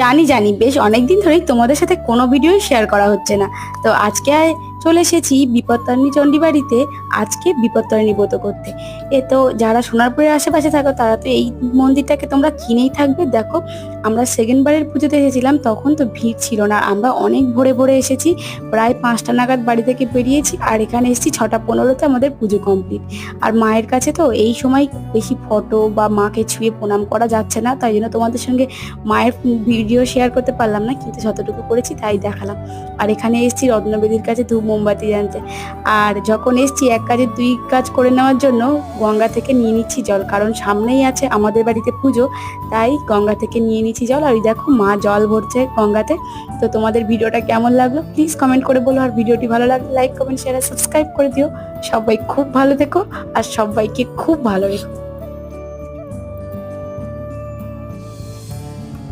জানি জানি বেশ অনেকদিন ধরেই তোমাদের সাথে কোনো ভিডিওই শেয়ার করা হচ্ছে না। তো আজকে চলে এসেছি বিপত্তারিণী চণ্ডী বাড়িতে আজকে বিপত্তারিণী ব্রত করতে। এ তো যারা সোনারপুরের আশেপাশে থাকো তারা তো এই মন্দিরটাকে তোমরা চিনেই থাকবে। দেখো, আমরা সেকেন্ড বারের পুজোতে এসেছিলাম, তখন তো ভিড় ছিল না, আমরা অনেক ভোরে ভোরে এসেছি, প্রায় 5টা নাগাদ বাড়ি থেকে বেরিয়েছি, আর এখানে এসেছি 6টা 15-তে আমাদের পুজো কমপ্লিট। আর মায়ের কাছে তো এই সময় বেশি ফটো বা মাকে ছুঁয়ে প্রণাম করা যাচ্ছে না, তাই জন্য তোমাদের সঙ্গে মায়ের ভিডিও শেয়ার করতে পারলাম না, কিন্তু যতটুকু করেছি তাই দেখালাম। আর এখানে এসেছি রত্নবেদীর কাছে ধূপ মোমবাতি জানতে। আর যখন এসেছি এক কাজে দুই কাজ করে নেওয়ার জন্য গঙ্গা থেকে নিয়ে নিচ্ছি জল, কারণ সামনেই আছে আমাদের বাড়িতে পুজো, তাই গঙ্গা থেকে নিয়ে নিচ্ছি জল। আর দেখো মা জল ভরছে গঙ্গাতে। তো তোমাদের ভিডিওটা কেমন লাগলো প্লিজ কমেন্ট করে বলো, আর ভিডিওটি ভালো লাগলে লাইক কমেন্ট শেয়ার সাবস্ক্রাইব করে দিও। সবাই খুব ভালো থেকো আর সবাইকে খুব ভালো রেখো।